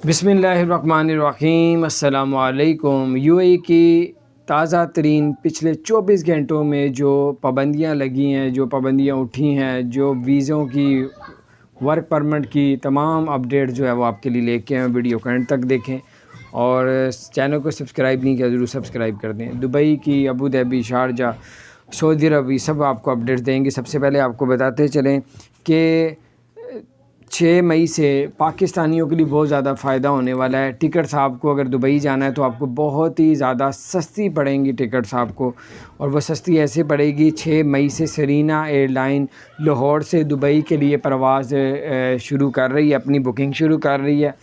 बिस्मिल्लाहिर्रहमानिर्रहीम। अस्सलाम वालेकुम। यूएई की ताज़ा तरीन पिछले 24 घंटों में जो पाबंदियाँ लगी हैं, जो पाबंदियाँ उठी हैं, जो वीज़ों की, वर्क परमिट की तमाम अपडेट जो है वो आपके लिए लेके आए। वीडियो को एंड तक देखें और चैनल को सब्सक्राइब नहीं किया ज़रूर सब्सक्राइब कर दें। दुबई की, अबू धाबी, शारजा, सऊदी अरब, सब आपको अपडेट देंगे। सबसे पहले आपको बताते चलें कि 6 मई से पाकिस्तानियों के लिए बहुत ज़्यादा फ़ायदा होने वाला है। टिकट्स आपको अगर दुबई जाना है तो आपको बहुत ही ज़्यादा सस्ती पड़ेंगी टिकट्स आपको, और वो सस्ती ऐसे पड़ेगी। 6 मई से सरीना एयरलाइन लाहौर से दुबई के लिए परवाज़ शुरू कर रही है, अपनी बुकिंग शुरू कर रही है,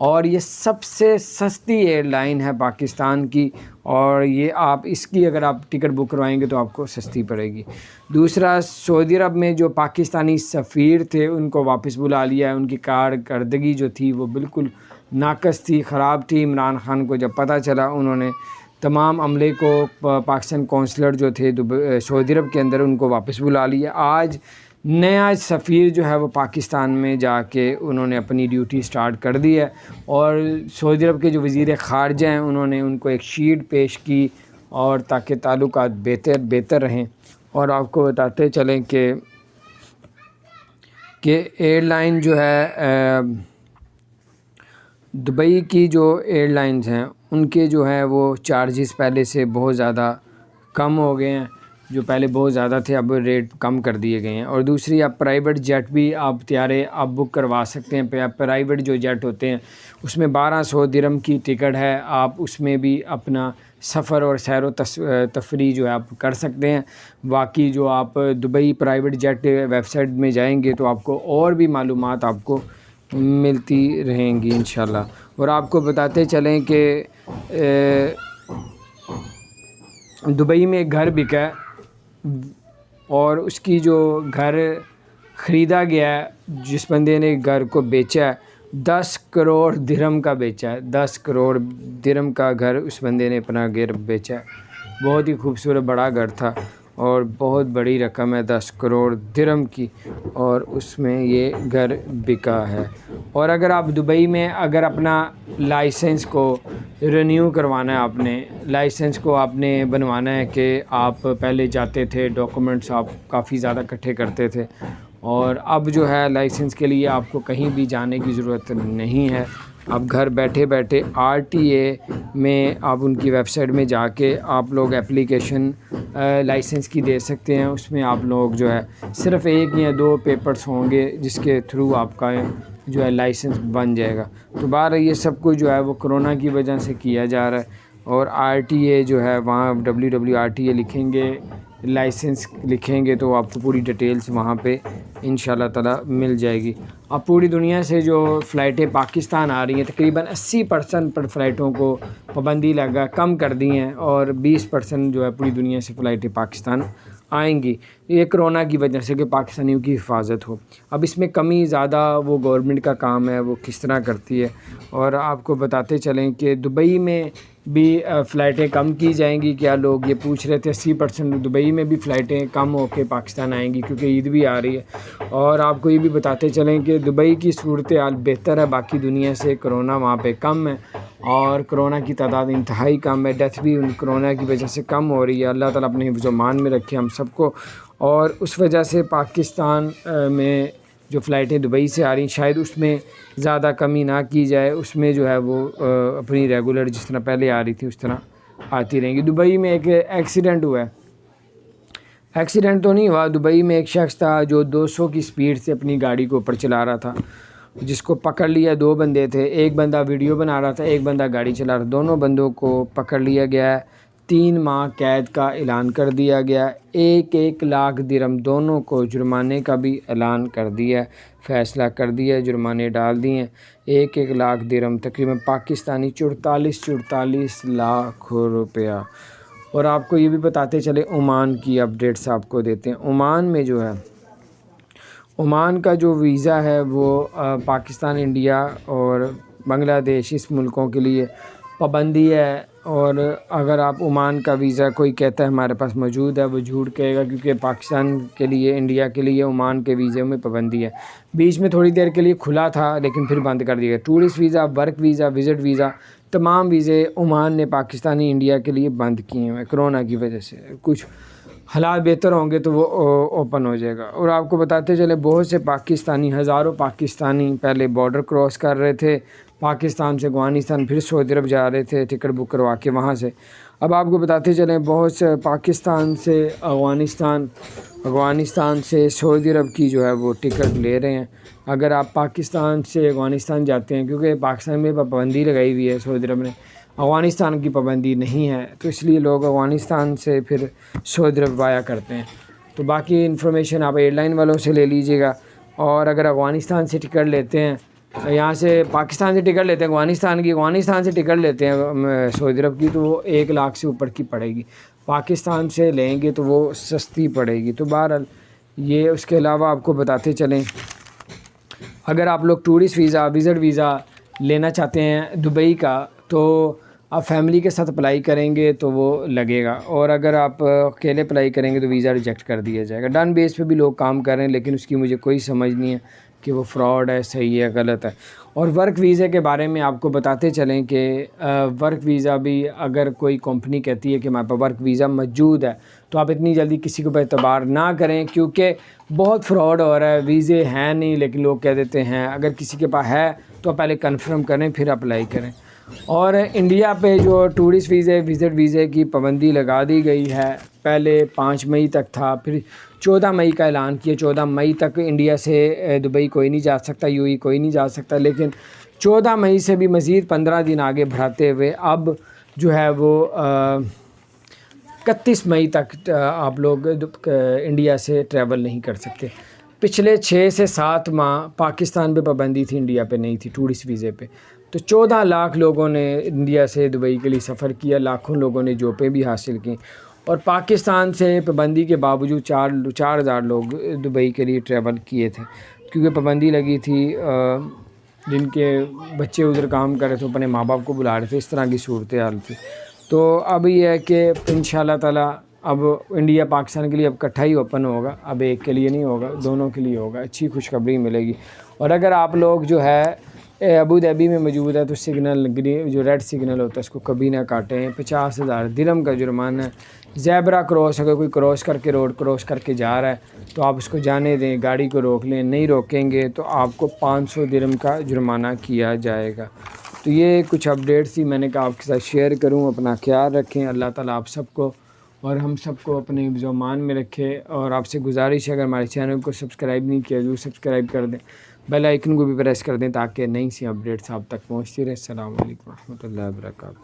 और ये सबसे सस्ती एयरलाइन है पाकिस्तान की। और ये आप इसकी अगर आप टिकट बुक करवाएंगे तो आपको सस्ती पड़ेगी। दूसरा, सऊदी अरब में जो पाकिस्तानी सफ़ीर थे उनको वापस बुला लिया है। उनकी कारकर्दगी जो थी वो बिल्कुल नाकस थी, ख़राब थी। इमरान ख़ान को जब पता चला, उन्होंने तमाम अमले को, पाकिस्तान कौंसलर जो थे सऊदी अरब के अंदर, उनको वापस बुला लिया। आज नया सफ़ीर जो है वो पाकिस्तान में जाके उन्होंने अपनी ड्यूटी स्टार्ट कर दी है, और सऊदी अरब के जो वज़ीर ख़ारजा हैं उन्होंने उनको एक शीट पेश की, और ताकि ताल्लुकात बेहतर रहें। और आपको बताते चलें कि एयरलाइन जो है, दुबई की जो एयरलाइंस हैं उनके जो है वो चार्जेस पहले से बहुत ज़्यादा कम हो गए हैं। जो पहले बहुत ज़्यादा थे अब रेट कम कर दिए गए हैं। और दूसरी, आप प्राइवेट जेट भी आप तैयारे आप बुक करवा सकते हैं। प्राइवेट जो जेट होते हैं उसमें 1200 दिरहम की टिकट है, आप उसमें भी अपना सफ़र और सैर व तफरी जो है आप कर सकते हैं। बाकी जो आप दुबई प्राइवेट जेट वेबसाइट में जाएंगे तो आपको और भी मालूमात आपको मिलती रहेंगी इंशाल्लाह। और आपको बताते चलें कि दुबई में एक घर बिका है, और उसकी जो घर ख़रीदा गया है, जिस बंदे ने घर को बेचा है, 10 करोड़ दिरहम का बेचा है। 10 करोड़ दिरहम का घर उस बंदे ने अपना घर बेचा है। बहुत ही खूबसूरत बड़ा घर था और बहुत बड़ी रकम है 10 करोड़ दिरहम की, और उसमें ये घर बिका है। और अगर आप दुबई में अगर अपना लाइसेंस को रिन्यू करवाना है, आपने लाइसेंस को आपने बनवाना है कि आप पहले जाते थे, डॉक्यूमेंट्स आप काफ़ी ज़्यादा इकट्ठे करते थे, और अब जो है लाइसेंस के लिए आपको कहीं भी जाने की ज़रूरत नहीं है। आप घर बैठे बैठे RTA में आप उनकी वेबसाइट में जाके आप लोग एप्लीकेशन लाइसेंस की दे सकते हैं। उसमें आप लोग जो है सिर्फ़ 1 या 2 पेपर्स होंगे जिसके थ्रू आपका जो है लाइसेंस बन जाएगा। तो बाहर ये सब कुछ जो है वो कोरोना की वजह से किया जा रहा है। और RTA जो है वहाँ WWRTA लिखेंगे, लाइसेंस लिखेंगे तो आपको पूरी डिटेल्स वहाँ पे इंशाल्लाह ताला मिल जाएगी। अब पूरी दुनिया से जो फ़्लाइटें पाकिस्तान आ रही हैं, तकरीबन 80% पर फ़्लाइटों को पाबंदी लगा कम कर दी हैं, और 20% जो है पूरी दुनिया से फ़्लाइटें पाकिस्तान आएंगी। ये कोरोना की वजह से कि पाकिस्तानियों की हिफाजत हो। अब इसमें कमी ज़्यादा वो गवर्नमेंट का काम है, वो किस तरह करती है। और आपको बताते चलें कि दुबई में भी फ़्लाइटें कम की जाएंगी। क्या लोग ये पूछ रहे थे, 80% दुबई में भी फ़्लाइटें कम होकर पाकिस्तान आएंगी क्योंकि ईद भी आ रही है। और आपको ये भी बताते चलें कि दुबई की सूरत हाल बेहतर है बाकी दुनिया से, कोरोना वहाँ पे कम है, और कोरोना की तादाद इंतहाई कम है। डेथ भी कोरोना की वजह से कम हो रही है। अल्लाह ताला अपने हिफ्ज़-ओ-मान में रखे हम सबको। और उस वजह से पाकिस्तान में जो फ़्लाइटें दुबई से आ रही, शायद उसमें ज़्यादा कमी ना की जाए, उसमें जो है वो अपनी रेगुलर जिस तरह पहले आ रही थी उस तरह आती रहेंगी। दुबई में एक एक्सीडेंट हुआ है, एक्सीडेंट तो नहीं हुआ, दुबई में एक शख्स था जो 200 की स्पीड से अपनी गाड़ी को ऊपर चला रहा था, जिसको पकड़ लिया। 2 बंदे थे, एक बंदा वीडियो बना रहा था, एक बंदा गाड़ी चला रहा। दोनों बंदों को पकड़ लिया गया है। 3 माह कैद का ऐलान कर दिया गया। 1-1 लाख दिरहम दोनों को जुर्माने का भी ऐलान कर दिया, फ़ैसला कर दिया, जुर्माने डाल दिए हैं। 1-1 लाख दिरहम तकरीबन पाकिस्तानी 44 लाख रुपया। और आपको ये भी बताते चले, ओमान की अपडेट्स आपको देते हैं। ओमान में जो है, ओमान का जो वीज़ा है वो पाकिस्तान, इंडिया और बांग्लादेश, इस मुल्कों के लिए پابندی ہے، اور اگر آپ عمان کا ویزا کوئی کہتا ہے ہمارے پاس موجود ہے، وہ جھوٹ کہے گا، کیونکہ پاکستان کے لیے، انڈیا کے لیے عمان کے ویزے میں پابندی ہے۔ بیچ میں تھوڑی دیر کے لیے کھلا تھا لیکن پھر بند کر دیا گیا۔ Tourist visa, work visa, visit visa, تمام ویزے عمان نے پاکستانی انڈیا کے لیے بند کیے ہیں کرونا کی وجہ سے۔ کچھ حالات بہتر ہوں گے تو وہ اوپن ہو جائے گا۔ اور آپ کو بتاتے چلے، بہت سے پاکستانی، ہزاروں پاکستانی پہلے بارڈر کراس کر رہے تھے پاکستان سے افغانستان، پھر سعودی عرب جا رہے تھے ٹکٹ بک کروا کے وہاں سے۔ اب آپ کو بتاتے چلیں، بہت سے پاکستان سے افغانستان سے سعودی عرب کی جو ہے وہ ٹکٹ لے رہے ہیں۔ اگر آپ پاکستان سے افغانستان جاتے ہیں، کیونکہ پاکستان میں پابندی لگائی ہوئی ہے سعودی عرب نے، افغانستان کی پابندی نہیں ہے، تو اس لیے لوگ افغانستان سے پھر سعودی عرب وایا کرتے ہیں۔ تو باقی انفارمیشن آپ ایئر لائن والوں سے لے لیجیے گا۔ اور اگر افغانستان سے ٹکٹ لیتے ہیں، یہاں سے پاکستان سے ٹکٹ لیتے ہیں افغانستان سے ٹکٹ لیتے ہیں سعودی عرب کی، تو وہ 1 لاکھ سے اوپر کی پڑے گی۔ پاکستان سے لیں گے تو وہ سستی پڑے گی۔ تو بہرحال یہ، اس کے علاوہ آپ کو بتاتے چلیں، اگر آپ لوگ ٹورسٹ ویزا، وزٹ ویزا لینا چاہتے ہیں دبئی کا، تو آپ فیملی کے ساتھ اپلائی کریں گے تو وہ لگے گا، اور اگر آپ اکیلے اپلائی کریں گے تو ویزا ریجیکٹ کر دیا جائے گا۔ ڈن بیس پہ بھی لوگ کام کر رہے ہیں، لیکن اس کی مجھے کوئی سمجھ نہیں ہے کہ وہ فراڈ ہے، صحیح ہے، غلط ہے۔ اور ورک ویزے کے بارے میں آپ کو بتاتے چلیں کہ ورک ویزا بھی اگر کوئی کمپنی کہتی ہے کہ ہمارے پاس ورک ویزا موجود ہے، تو آپ اتنی جلدی کسی کے اوپر اعتبار نہ کریں، کیونکہ بہت فراڈ ہو رہا ہے۔ ویزے ہیں نہیں لیکن لوگ کہہ دیتے ہیں۔ اگر کسی کے پاس ہے تو پہلے کنفرم کریں پھر اپلائی کریں۔ اور انڈیا پہ جو ٹورسٹ ویزے، وزٹ ویزے کی پابندی لگا دی گئی ہے، پہلے 5 مئی تک تھا، پھر 14 مئی کا اعلان کیا۔ 14 مئی تک انڈیا سے دبئی کوئی نہیں جا سکتا، یو اے کوئی نہیں جا سکتا، لیکن 14 مئی سے بھی مزید 15 دن آگے بڑھاتے ہوئے اب جو ہے وہ 31 مئی تک آپ لوگ انڈیا سے ٹریول نہیں کر سکتے۔ پچھلے 6 سے 7 ماہ پاکستان پہ پابندی تھی، انڈیا پہ نہیں تھی ٹورسٹ ویزے پہ، تو 14 لاکھ لوگوں نے انڈیا سے دبئی کے لیے سفر کیا، لاکھوں لوگوں نے جابیں بھی حاصل کی، اور پاکستان سے پابندی کے باوجود 4,000 لوگ دبئی کے لیے ٹریول کیے تھے، کیونکہ پابندی لگی تھی۔ جن کے بچے ادھر کام کر رہے تھے اپنے ماں باپ کو بلا رہے تھے، اس طرح کی صورتحال تھی۔ تو اب یہ ہے کہ انشاءاللہ تعالیٰ اب انڈیا پاکستان کے لیے اب اکٹھا ہی اوپن ہوگا، اب ایک کے لیے نہیں ہوگا، دونوں کے لیے ہوگا۔ اچھی خوشخبری ملے گی۔ اور اگر آپ لوگ جو ہے ابو ظہبی میں موجود ہے تو سگنل، جو ریڈ سگنل ہوتا ہے اس کو کبھی نہ کاٹیں۔ 50,000 درہم کا جرمانہ ہے۔ زیبرا کراس، اگر کوئی کراس کر کے، روڈ کراس کر کے جا رہا ہے تو آپ اس کو جانے دیں، گاڑی کو روک لیں، نہیں روکیں گے تو آپ کو 500 درہم کا جرمانہ کیا جائے گا۔ تو یہ کچھ اپڈیٹس تھی، میں نے کہا آپ کے ساتھ شیئر کروں۔ اپنا خیال رکھیں، اللہ تعالیٰ آپ سب کو اور ہم سب کو اپنے حفظ و امان میں رکھے۔ اور آپ سے گزارش ہے، اگر ہمارے چینل کو سبسکرائب نہیں کیا ضرور سبسکرائب کر دیں، بیل آئیکن کو بھی پریس کر دیں تاکہ نئی سی اپڈیٹس آپ تک پہنچتی رہے۔ السلام علیکم ورحمۃ اللہ وبرکاتہ۔